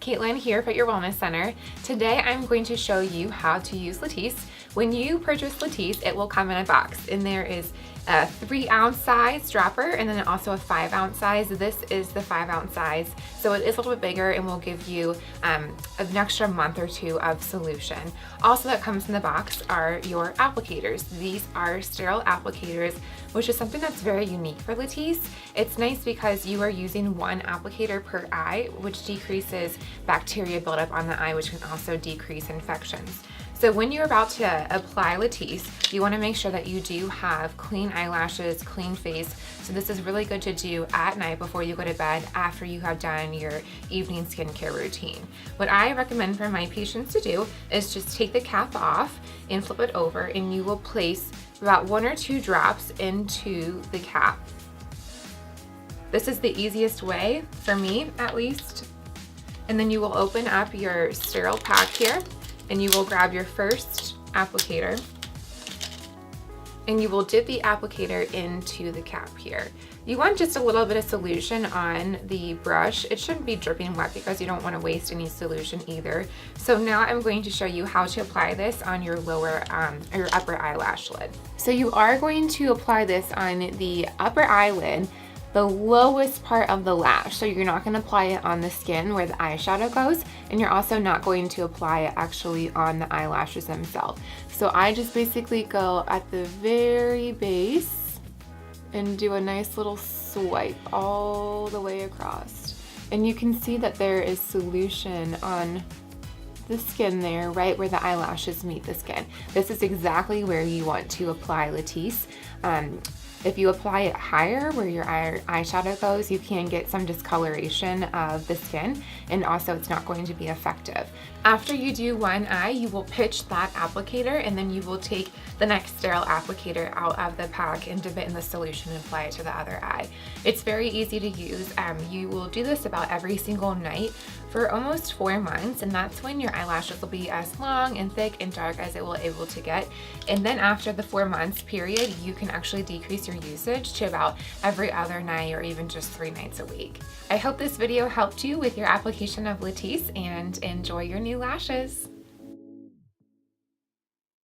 Caitlin here at Your Wellness Center. Today I'm going to show you how to use Latisse. When you purchase Latisse, it will come in a box, and there is a 3-ounce size dropper and then also a 5-ounce size. This is the 5-ounce size, so it is a little bit bigger and will give you an extra month or two of solution. Also that comes in the box are your applicators. These are sterile applicators, which is something that's very unique for Latisse. It's nice because you are using one applicator per eye, which decreases bacteria buildup on the eye, which can also decrease infections. So when you're about to apply Latisse, you want to make sure that you do have clean eyelashes, clean face. So this is really good to do at night before you go to bed after you have done your evening skincare routine. What I recommend for my patients to do is just take the cap off and flip it over, and you will place about 1 or 2 drops into the cap. This is the easiest way, for me at least. And then you will open up your sterile pack here, and you will grab your first applicator, and you will dip the applicator into the cap here. You want just a little bit of solution on the brush. It shouldn't be dripping wet because you don't want to waste any solution either. So now I'm going to show you how to apply this on your lower or your upper eyelash lid. So you are going to apply this on the upper eyelid, the lowest part of the lash. So you're not going to apply it on the skin where the eyeshadow goes, and you're also not going to apply it actually on the eyelashes themselves. So I just basically go at the very base and do a nice little swipe all the way across. And you can see that there is solution on the skin there, right where the eyelashes meet the skin. This is exactly where you want to apply Latisse. If you apply it higher where your eyeshadow goes, you can get some discoloration of the skin, and also it's not going to be effective. After you do one eye, you will pitch that applicator, and then you will take the next sterile applicator out of the pack and dip it in the solution and apply it to the other eye. It's very easy to use. You will do this about every single night for almost 4 months, and that's when your eyelashes will be as long and thick and dark as it will able to get. And then after the 4 months period, you can actually decrease your usage to about every other night or even just 3 nights a week. I hope this video helped you with your application of Latisse, and enjoy your new lashes.